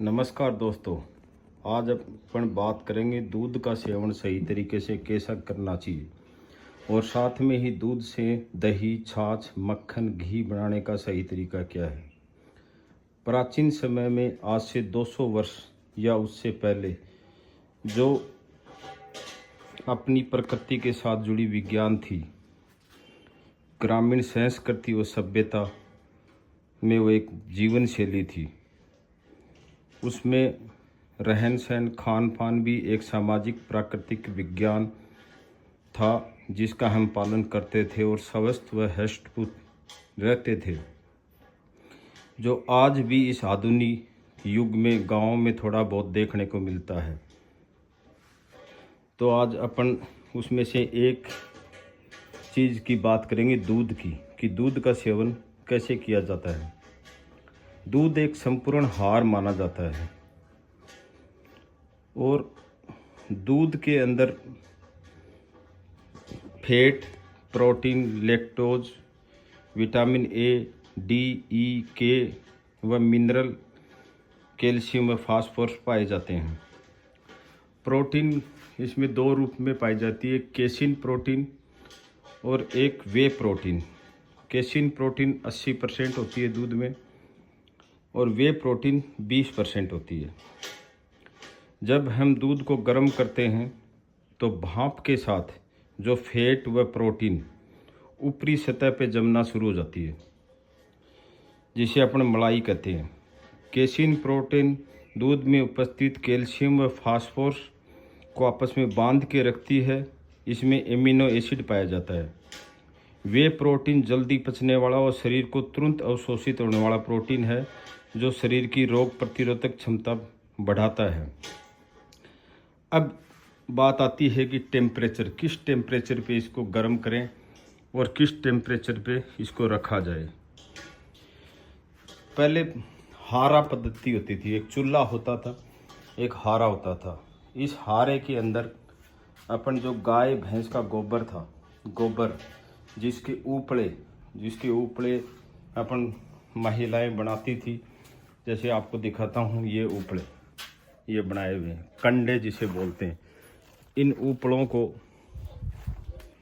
नमस्कार दोस्तों, आज अपन बात करेंगे दूध का सेवन सही तरीके से कैसा करना चाहिए और साथ में ही दूध से दही, छाछ, मक्खन, घी बनाने का सही तरीका क्या है। प्राचीन समय में आज से 200 वर्ष या उससे पहले जो अपनी प्रकृति के साथ जुड़ी विज्ञान थी, ग्रामीण संस्कृति व सभ्यता में वो एक जीवन शैली थी। उसमें रहन सहन, खान पान भी एक सामाजिक प्राकृतिक विज्ञान था जिसका हम पालन करते थे और स्वस्थ व हष्टपुष्ट रहते थे, जो आज भी इस आधुनिक युग में गाँव में थोड़ा बहुत देखने को मिलता है। तो आज अपन उसमें से एक चीज़ की बात करेंगे, दूध की, कि दूध का सेवन कैसे किया जाता है। दूध एक संपूर्ण आहार माना जाता है और दूध के अंदर fat, protein, lactose, vitamin A, D, E, K व मिनरल, कैल्शियम व फास्फोरस पाए जाते हैं। प्रोटीन इसमें दो रूप में पाई जाती है, केसिन प्रोटीन और एक वे प्रोटीन। केसिन प्रोटीन 80% होती है दूध में और वे प्रोटीन 20% होती है। जब हम दूध को गर्म करते हैं तो भाप के साथ जो फैट व प्रोटीन ऊपरी सतह पे जमना शुरू हो जाती है, जिसे अपन मलाई कहते हैं। केसिन प्रोटीन दूध में उपस्थित कैल्शियम व फास्फोरस को आपस में बांध के रखती है। इसमें एमिनो एसिड पाया जाता है। वे प्रोटीन जल्दी पचने वाला और शरीर को तुरंत अवशोषित होने वाला प्रोटीन है, जो शरीर की रोग प्रतिरोधक क्षमता बढ़ाता है। अब बात आती है कि टेम्परेचर, किस टेम्परेचर पे इसको गर्म करें और किस टेम्परेचर पे इसको रखा जाए। पहले हारा पद्धति होती थी, एक चूल्हा होता था, एक हारा होता था। इस हारे के अंदर अपन जो गाय भैंस का गोबर था, गोबर जिसके ऊपड़े अपन महिलाएं बनाती थी। जैसे आपको दिखाता हूँ, ये ऊपड़े ये बनाए हुए हैं, कंडे जिसे बोलते हैं। इन ऊपड़ों को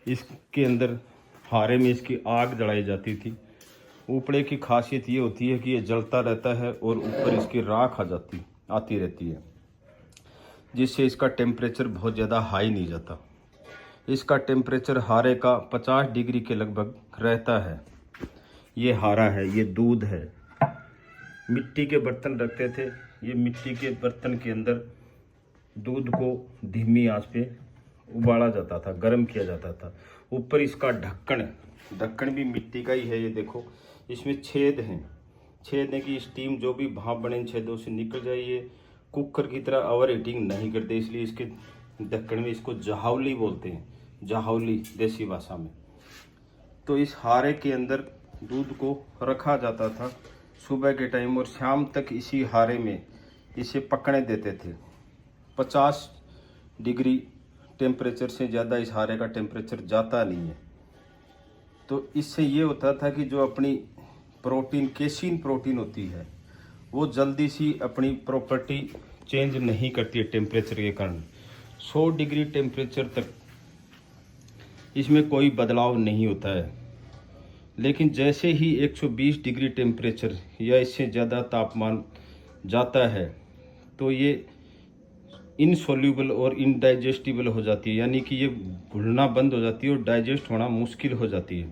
इसके अंदर हारे में इसकी आग जलाई जाती थी। ऊपड़े की खासियत ये होती है कि ये जलता रहता है और ऊपर इसकी राख आती रहती है, जिससे इसका टेम्परेचर बहुत ज़्यादा हाई नहीं जाता। इसका टेम्परेचर हारे का 50 डिग्री के लगभग रहता है। ये हारा है, ये दूध है। मिट्टी के बर्तन रखते थे। ये मिट्टी के बर्तन के अंदर दूध को धीमी आंच पे उबाला जाता था, गर्म किया जाता था। ऊपर इसका ढक्कन भी मिट्टी का ही है। ये देखो, इसमें छेद हैं कि स्टीम जो भी भाप बने इन छेदों से निकल जाए। ये कुकर की तरह ओवर हीटिंग नहीं करते, इसलिए इसके ढक्कन में इसको जहावली बोलते हैं, जहावली देसी भाषा में। तो इस हारे के अंदर दूध को रखा जाता था सुबह के टाइम और शाम तक इसी हारे में इसे पकने देते थे। 50 डिग्री टेम्परेचर से ज़्यादा इस हारे का टेम्परेचर जाता नहीं है। तो इससे ये होता था कि जो अपनी प्रोटीन, केसिन प्रोटीन होती है, वो जल्दी सी अपनी प्रॉपर्टी चेंज नहीं करती है टेम्परेचर के कारण। 100 डिग्री टेम्परेचर तक इसमें कोई बदलाव नहीं होता है। लेकिन जैसे ही 120 डिग्री टेम्परेचर या इससे ज़्यादा तापमान जाता है तो ये इनसोल्यूबल और इनडाइजेस्टिबल हो जाती है, यानी कि ये घुलना बंद हो जाती है और डाइजेस्ट होना मुश्किल हो जाती है,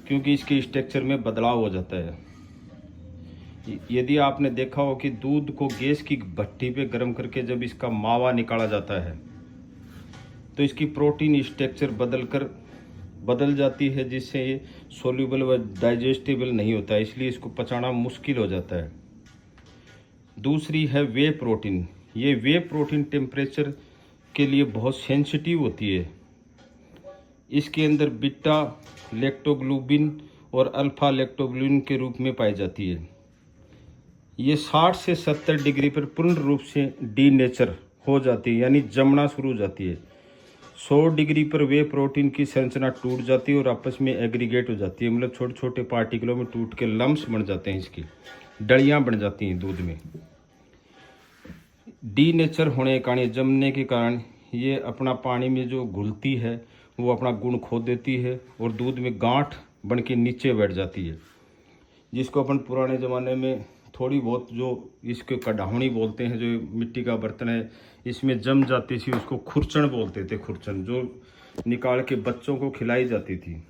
क्योंकि इसके स्ट्रक्चर में बदलाव हो जाता है। यदि आपने देखा हो कि दूध को गैस की भट्टी पे गर्म करके जब इसका मावा निकाला जाता है तो इसकी प्रोटीन स्ट्रक्चर बदल जाती है, जिससे ये सोल्यूबल व डाइजेस्टेबल नहीं होता है, इसलिए इसको पचाना मुश्किल हो जाता है। दूसरी है वे प्रोटीन। ये वे प्रोटीन टेम्परेचर के लिए बहुत सेंसिटिव होती है। इसके अंदर बीटा लैक्टोग्लूबिन और अल्फा लैक्टोग्लूबिन के रूप में पाई जाती है। ये 60 से 70 डिग्री पर पूर्ण रूप से डीनेचर हो जाती है, यानी जमना शुरू हो जाती है। 100 डिग्री पर वे प्रोटीन की संरचना टूट जाती है और आपस में एग्रीगेट हो जाती है, मतलब छोटे छोटे पार्टिकलों में टूट के लम्स बन जाते हैं, इसकी डलियां बन जाती हैं दूध में। डीनेचर होने के कारण, जमने के कारण ये अपना पानी में जो घुलती है वो अपना गुण खो देती है और दूध में गांठ बन के नीचे बैठ जाती है, जिसको अपन पुराने ज़माने में थोड़ी बहुत जो इसके कढ़ावनी बोलते हैं, जो मिट्टी का बर्तन है इसमें जम जाती थी, उसको खुरचन बोलते थे। खुरचन जो निकाल के बच्चों को खिलाई जाती थी,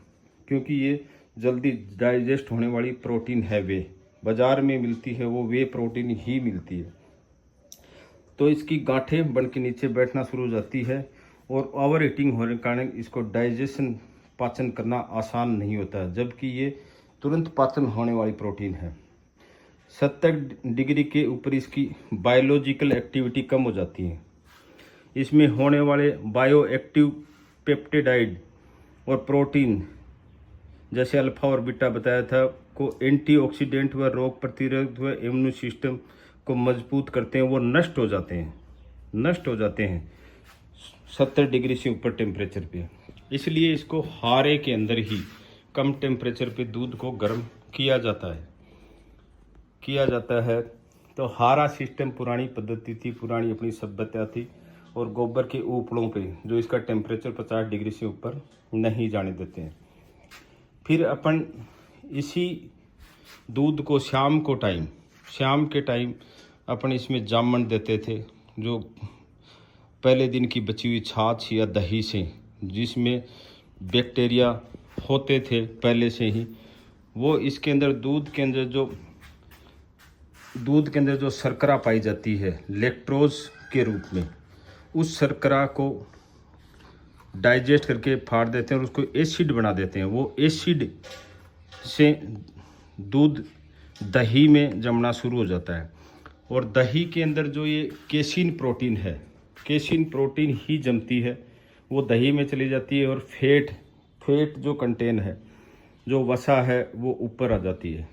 क्योंकि ये जल्दी डाइजेस्ट होने वाली प्रोटीन है, वे बाज़ार में मिलती है, वो वे प्रोटीन ही मिलती है। तो इसकी गांठें बन के नीचे बैठना शुरू हो जाती है और ओवर ईटिंग होने के कारण इसको डाइजेशन पाचन करना आसान नहीं होता है, जबकि ये तुरंत पाचन होने वाली प्रोटीन है। 70 डिग्री के ऊपर इसकी बायोलॉजिकल एक्टिविटी कम हो जाती है। इसमें होने वाले बायो एक्टिव पेप्टिडाइड और प्रोटीन जैसे अल्फा और बीटा बताया था को एंटीऑक्सीडेंट व रोग प्रतिरोधक व इम्यून सिस्टम को मजबूत करते हैं, वो नष्ट हो जाते हैं 70 डिग्री से ऊपर टेम्परेचर पे। इसलिए इसको हारे के अंदर ही कम टेम्परेचर पे दूध को गर्म किया जाता है। तो हारा सिस्टम पुरानी पद्धति थी, पुरानी अपनी सभ्यता थी, और गोबर के ऊपड़ों पे जो इसका टेम्परेचर 50 डिग्री से ऊपर नहीं जाने देते हैं। फिर अपन इसी दूध को शाम के टाइम अपन इसमें जामन देते थे, जो पहले दिन की बची हुई छाछ या दही से, जिसमें बैक्टीरिया होते थे पहले से ही, वो इसके अंदर दूध के अंदर जो शर्करा पाई जाती है लैक्टोज के रूप में, उस शर्करा को डाइजेस्ट करके फाड़ देते हैं और उसको एसिड बना देते हैं। वो एसिड से दूध दही में जमना शुरू हो जाता है, और दही के अंदर जो ये केसिन प्रोटीन ही जमती है, वो दही में चली जाती है, और फैट जो कंटेन है, जो वसा है, वो ऊपर आ जाती है।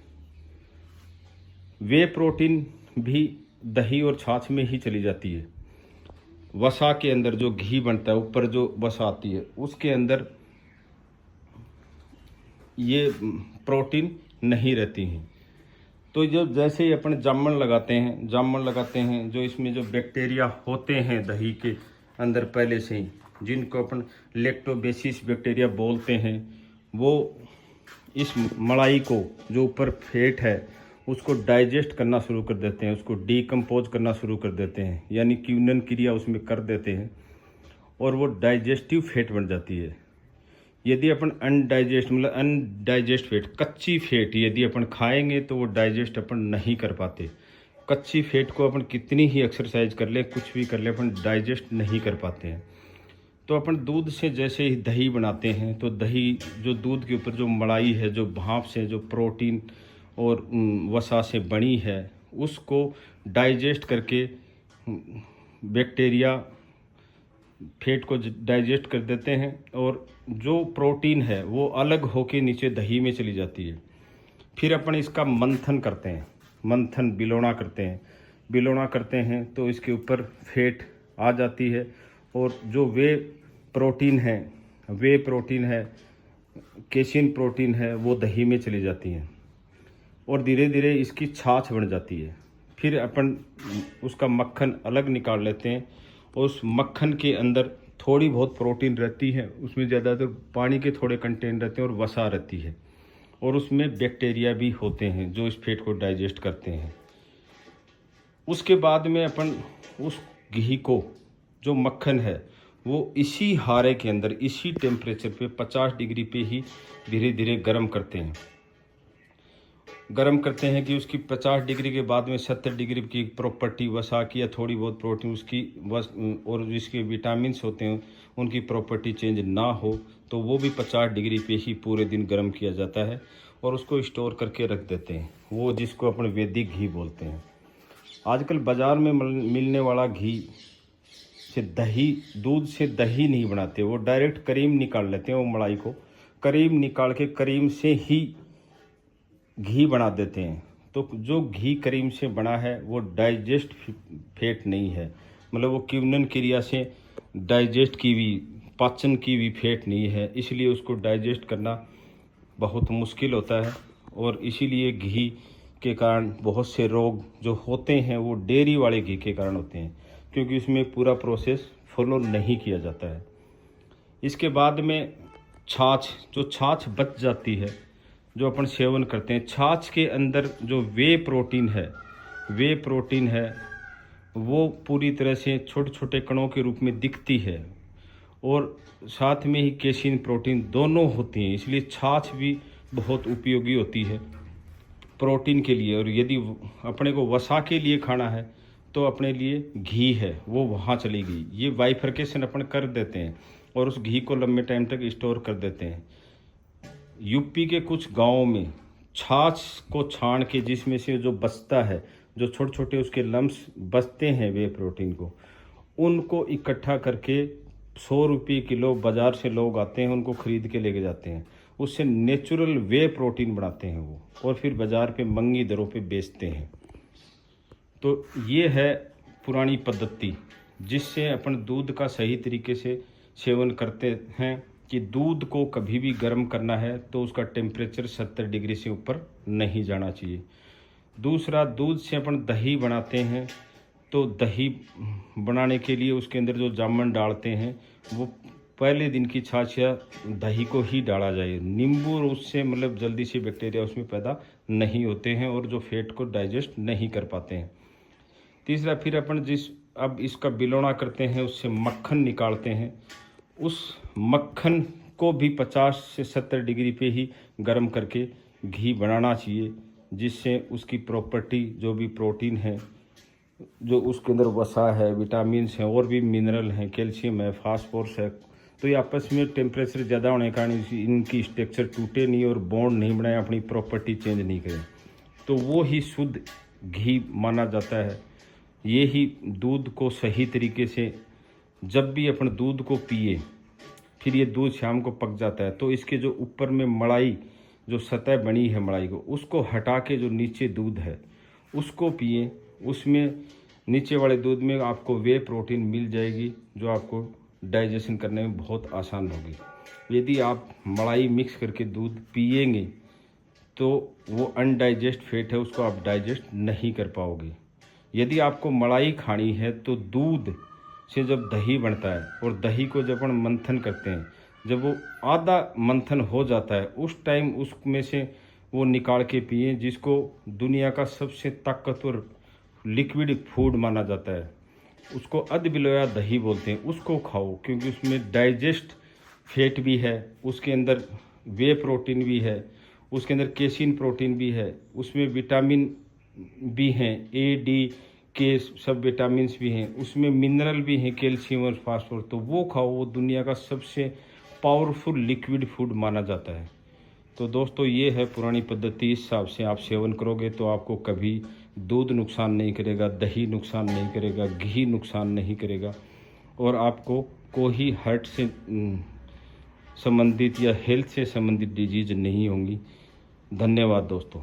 वे प्रोटीन भी दही और छाछ में ही चली जाती है। वसा के अंदर जो घी बनता है, ऊपर जो वसा आती है, उसके अंदर ये प्रोटीन नहीं रहती हैं। तो जब जैसे ही अपन जामन लगाते हैं, जो इसमें जो बैक्टीरिया होते हैं दही के अंदर पहले से ही, जिनको अपन लैक्टोबैसिलस बैक्टीरिया बोलते हैं, वो इस मलाई को, जो ऊपर फैट है, उसको डाइजेस्ट करना शुरू कर देते हैं, उसको डीकम्पोज करना शुरू कर देते हैं, यानी क्यूनन क्रिया उसमें कर देते हैं, और वो डाइजेस्टिव फैट बन जाती है। यदि अपन अनडाइजेस्ट फैट, कच्ची फैट यदि अपन खाएंगे तो वो डाइजेस्ट अपन नहीं कर पाते। कच्ची फैट को अपन कितनी ही एक्सरसाइज कर ले, कुछ भी कर ले, अपन डाइजेस्ट नहीं कर पाते हैं। तो अपन दूध से जैसे ही दही बनाते हैं, तो दही जो दूध के ऊपर जो मलाई है, जो भाप से जो प्रोटीन और वसा से बनी है, उसको डाइजेस्ट करके बैक्टीरिया फैट को डाइजेस्ट कर देते हैं, और जो प्रोटीन है वो अलग होके नीचे दही में चली जाती है। फिर अपन इसका मंथन करते हैं, बिलोना करते हैं तो इसके ऊपर फैट आ जाती है, और जो वे प्रोटीन है केसिन प्रोटीन है, वो दही में चली जाती हैं, और धीरे धीरे इसकी छाछ बन जाती है। फिर अपन उसका मक्खन अलग निकाल लेते हैं, और उस मक्खन के अंदर थोड़ी बहुत प्रोटीन रहती है, उसमें ज़्यादातर पानी के थोड़े कंटेंट रहते हैं और वसा रहती है, और उसमें बैक्टीरिया भी होते हैं जो इस फैट को डाइजेस्ट करते हैं। उसके बाद में अपन उस घी को, जो मक्खन है, वो इसी हारे के अंदर इसी टेम्परेचर पे 50 डिग्री पे ही धीरे धीरे गर्म करते हैं कि उसकी 50 डिग्री के बाद में 70 डिग्री की प्रॉपर्टी वसा की या थोड़ी बहुत प्रोटीन उसकी और जिसके विटामिन्स होते हैं उनकी प्रॉपर्टी चेंज ना हो, तो वो भी 50 डिग्री पे ही पूरे दिन गर्म किया जाता है, और उसको स्टोर करके रख देते हैं, वो जिसको अपन वैदिक घी बोलते हैं। आजकल बाज़ार में मिलने वाला घी से दूध से दही नहीं बनाते, वो डायरेक्ट क्रीम निकाल लेते हैं, वो मलाई को क्रीम निकाल के क्रीम से ही घी बना देते हैं। तो जो घी क्रीम से बना है वो डाइजेस्ट फैट नहीं है, मतलब वो क्यूनन क्रिया से डाइजेस्ट की भी, पाचन की भी फैट नहीं है, इसलिए उसको डाइजेस्ट करना बहुत मुश्किल होता है, और इसीलिए घी के कारण बहुत से रोग जो होते हैं वो डेयरी वाले घी के कारण होते हैं। क्योंकि इसमें पूरा प्रोसेस फॉलो नहीं किया जाता है। इसके बाद में छाछ, जो छाछ बच जाती है जो अपन सेवन करते हैं, छाछ के अंदर जो वे प्रोटीन है वो पूरी तरह से छोटे छोटे कणों के रूप में दिखती है और साथ में ही केसिन प्रोटीन दोनों होती हैं। इसलिए छाछ भी बहुत उपयोगी होती है प्रोटीन के लिए। और यदि अपने को वसा के लिए खाना है तो अपने लिए घी है वो वहाँ चली गई। ये बाइफर्केशन अपन कर देते हैं और उस घी को लंबे टाइम तक स्टोर कर देते हैं। यूपी के कुछ गांवों में छाछ को छान के जिसमें से जो बचता है, जो छोटे छोटे उसके लम्स बचते हैं वे प्रोटीन को, उनको इकट्ठा करके 100 रुपये किलो बाज़ार से लोग आते हैं, उनको ख़रीद के लेके जाते हैं। उससे नेचुरल वे प्रोटीन बनाते हैं वो और फिर बाज़ार पे महंगी दरों पे बेचते हैं। तो ये है पुरानी पद्धति जिससे अपन दूध का सही तरीके से सेवन करते हैं कि दूध को कभी भी गर्म करना है तो उसका टेम्परेचर 70 डिग्री से ऊपर नहीं जाना चाहिए। दूसरा, दूध से अपन दही बनाते हैं तो दही बनाने के लिए उसके अंदर जो जामन डालते हैं वो पहले दिन की छाछ या दही को ही डाला जाए। नींबू और उससे मतलब जल्दी से बैक्टीरिया उसमें पैदा नहीं होते हैं और जो फैट को डाइजेस्ट नहीं कर पाते हैं। तीसरा, फिर अपन अब इसका बिलोना करते हैं, उससे मक्खन निकालते हैं। उस मक्खन को भी 50 से 70 डिग्री पे ही गर्म करके घी बनाना चाहिए, जिससे उसकी प्रॉपर्टी जो भी प्रोटीन है, जो उसके अंदर वसा है, विटामिन्स हैं और भी मिनरल हैं, कैल्शियम है, फास्फोरस है, तो ये आपस में टेम्परेचर ज़्यादा होने के कारण इनकी स्ट्रक्चर टूटे नहीं और बॉन्ड नहीं बनाए, अपनी प्रॉपर्टी चेंज नहीं करें, तो वो ही शुद्ध घी माना जाता है। ये ही दूध को सही तरीके से, जब भी अपन दूध को पिए फिर ये दूध शाम को पक जाता है तो इसके जो ऊपर में मलाई जो सतह बनी है मलाई को, उसको हटा के जो नीचे दूध है उसको पिए। उसमें नीचे वाले दूध में आपको वे प्रोटीन मिल जाएगी जो आपको डाइजेशन करने में बहुत आसान होगी। यदि आप मलाई मिक्स करके दूध पिएंगे तो वो अनडाइजेस्ट फैट है, उसको आप डाइजेस्ट नहीं कर पाओगे। यदि आपको मलाई खानी है तो दूध से जब दही बनता है और दही को जब अपन मंथन करते हैं, जब वो आधा मंथन हो जाता है उस टाइम उसमें से वो निकाल के पिए, जिसको दुनिया का सबसे ताकतवर लिक्विड फूड माना जाता है। उसको अदबिलोया दही बोलते हैं, उसको खाओ क्योंकि उसमें डाइजेस्ट फैट भी है, उसके अंदर वे प्रोटीन भी है, उसके अंदर केसिन प्रोटीन भी है, उसमें विटामिन भी हैं, ए डी के सब विटामिन्स भी हैं, उसमें मिनरल भी हैं, कैल्शियम और फास्फोरस, तो वो खाओ। वो दुनिया का सबसे पावरफुल लिक्विड फूड माना जाता है। तो दोस्तों ये है पुरानी पद्धति, इस हिसाब से आप सेवन करोगे तो आपको कभी दूध नुकसान नहीं करेगा, दही नुकसान नहीं करेगा, घी नुकसान नहीं करेगा और आपको कोई हार्ट से संबंधित या हेल्थ से संबंधित डिजीज नहीं होंगी। धन्यवाद दोस्तों।